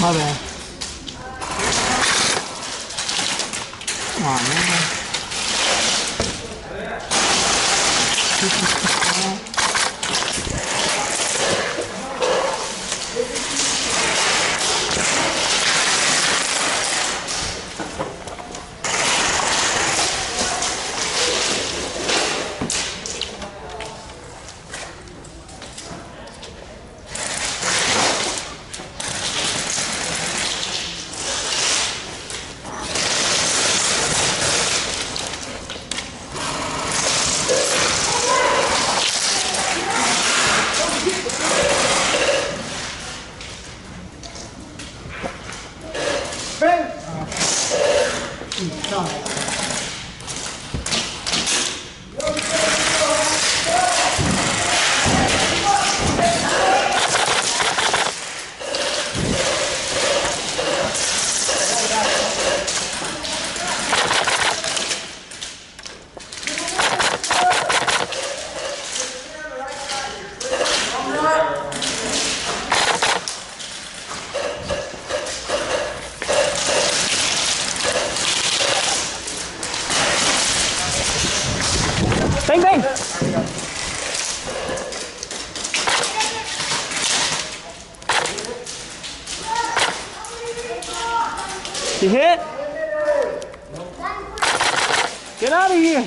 My bad. Come on, man. Bang, bang! You hit? Get out of here!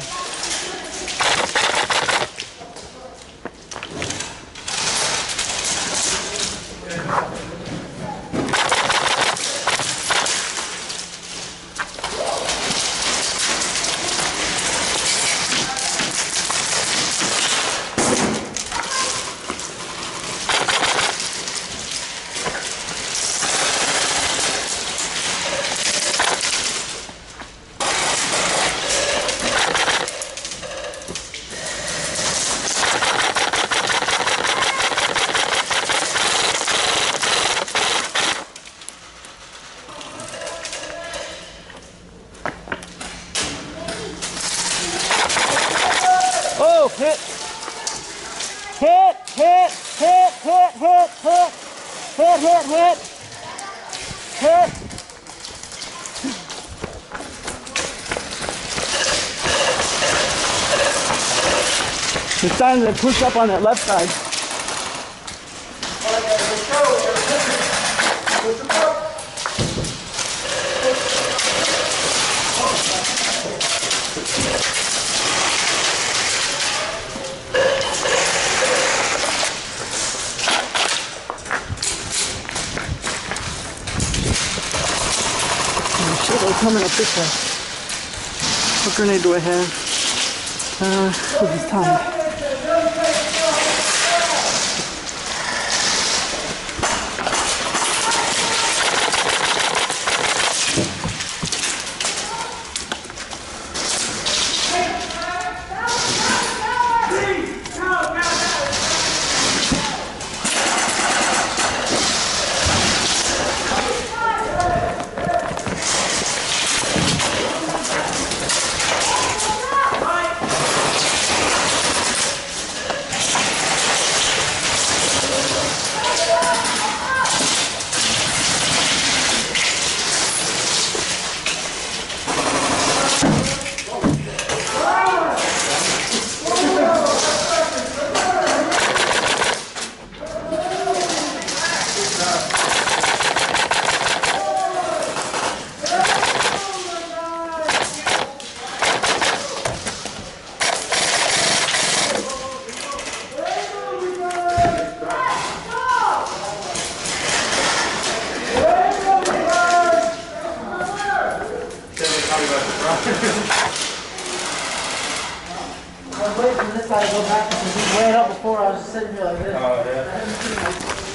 Oh, hit! Hit, hit, hit, hit, hit, hit, hit, hit, hit, hit. It's time to push up on that left side. They're coming up this way. What grenade do I have? This is time. I was waiting for this guy to go back because he ran up before. I was just sitting here like this. Oh, yeah.